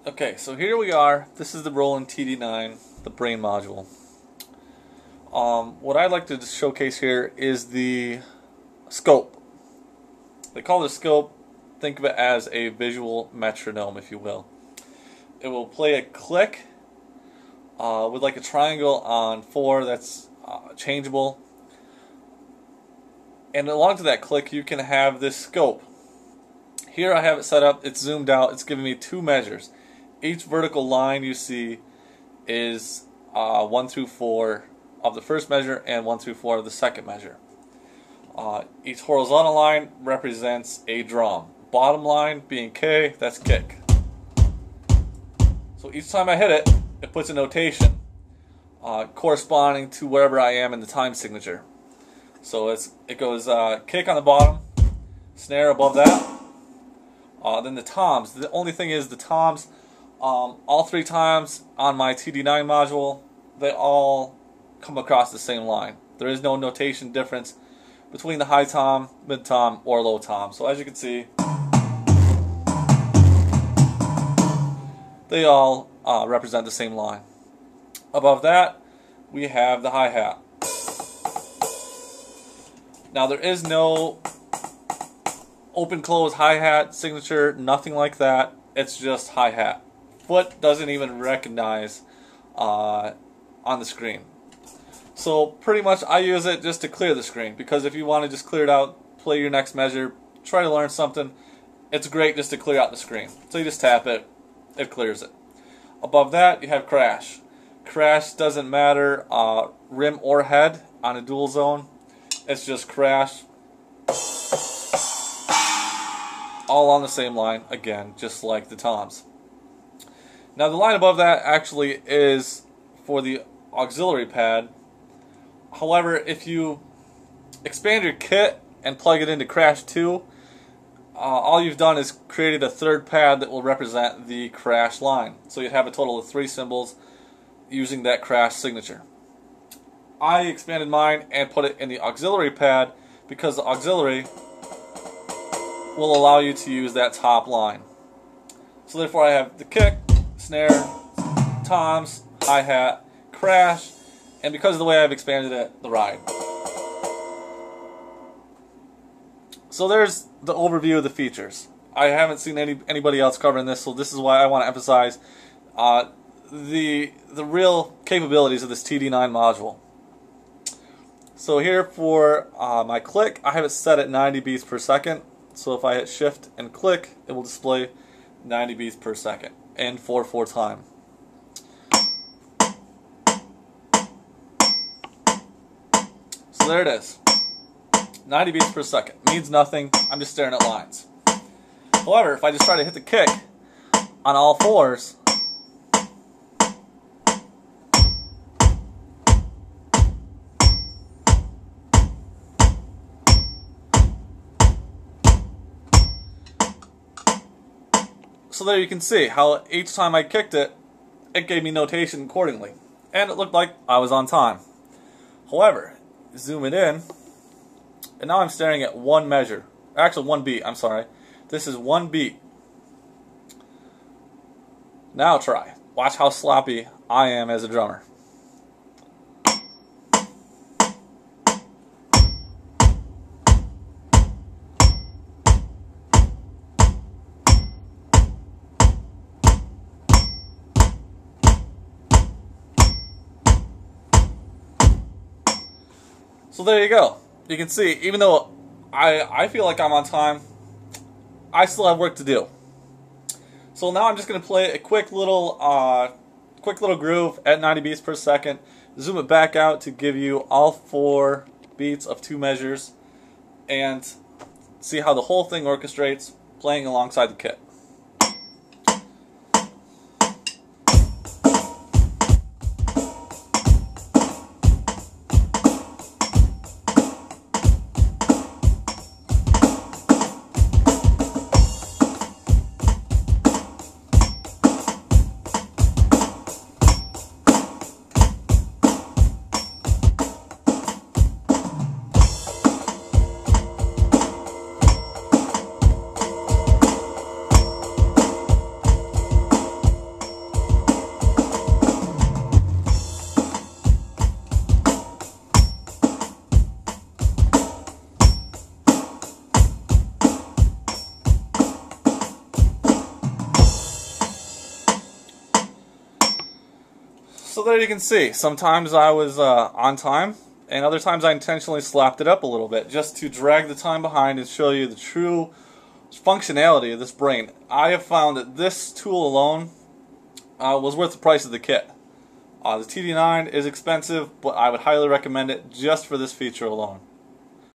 Okay, so here we are. This is the Roland TD9, the brain module. What I'd like to showcase here is the scope. They call the scope, think of it as a visual metronome, if you will. It will play a click with like a triangle on 4 that's changeable. And along to that click you can have this scope. Here I have it set up, it's zoomed out, it's giving me 2 measures. Each vertical line you see is 1 through 4 of the first measure and 1 through 4 of the second measure. Each horizontal line represents a drum. Bottom line being K, that's kick. So each time I hit it, it puts a notation corresponding to wherever I am in the time signature. So it goes kick on the bottom, snare above that, then the toms. The only thing is the toms, all 3 times on my TD9 module, they all come across the same line. There is no notation difference between the high tom, mid tom, or low tom. So as you can see, they all represent the same line. Above that, we have the hi-hat. Now there is no open-close hi-hat signature, nothing like that. It's just hi-hat. Foot doesn't even recognize on the screen. So pretty much I use it just to clear the screen, because if you want to just clear it out, play your next measure, try to learn something, it's great just to clear out the screen. So you just tap it, it clears it. Above that you have crash. Crash doesn't matter rim or head on a dual zone. It's just crash. All on the same line, again, just like the toms. Now the line above that actually is for the auxiliary pad. However, if you expand your kit and plug it into Crash 2, all you've done is created a 3rd pad that will represent the crash line. So you'd have a total of 3 symbols using that crash signature. I expanded mine and put it in the auxiliary pad because the auxiliary will allow you to use that top line. So therefore I have the kick, snare, toms, hi-hat, crash, and because of the way I've expanded it, the ride. So there's the overview of the features. I haven't seen anybody else covering this, so this is why I want to emphasize the real capabilities of this TD9 module. So here for my click, I have it set at 90 beats per second. So if I hit shift and click, it will display 90 beats per second and 4/4 time. So there it is. 90 beats per second. Means nothing. I'm just staring at lines. However, if I just try to hit the kick on all 4s, so there you can see how each time I kicked it, it gave me notation accordingly. And it looked like I was on time. However, zoom it in, and now I'm staring at 1 measure. Actually 1 beat, I'm sorry. This is 1 beat. Now try. Watch how sloppy I am as a drummer. So there you go. You can see, even though I feel like I'm on time, I still have work to do. So now I'm just going to play a quick little groove at 90 beats per second. Zoom it back out to give you all 4 beats of 2 measures, and see how the whole thing orchestrates playing alongside the kit. So there you can see, sometimes I was on time, and other times I intentionally slapped it up a little bit just to drag the time behind and show you the true functionality of this brain. I have found that this tool alone was worth the price of the kit. The TD9 is expensive, but I would highly recommend it just for this feature alone.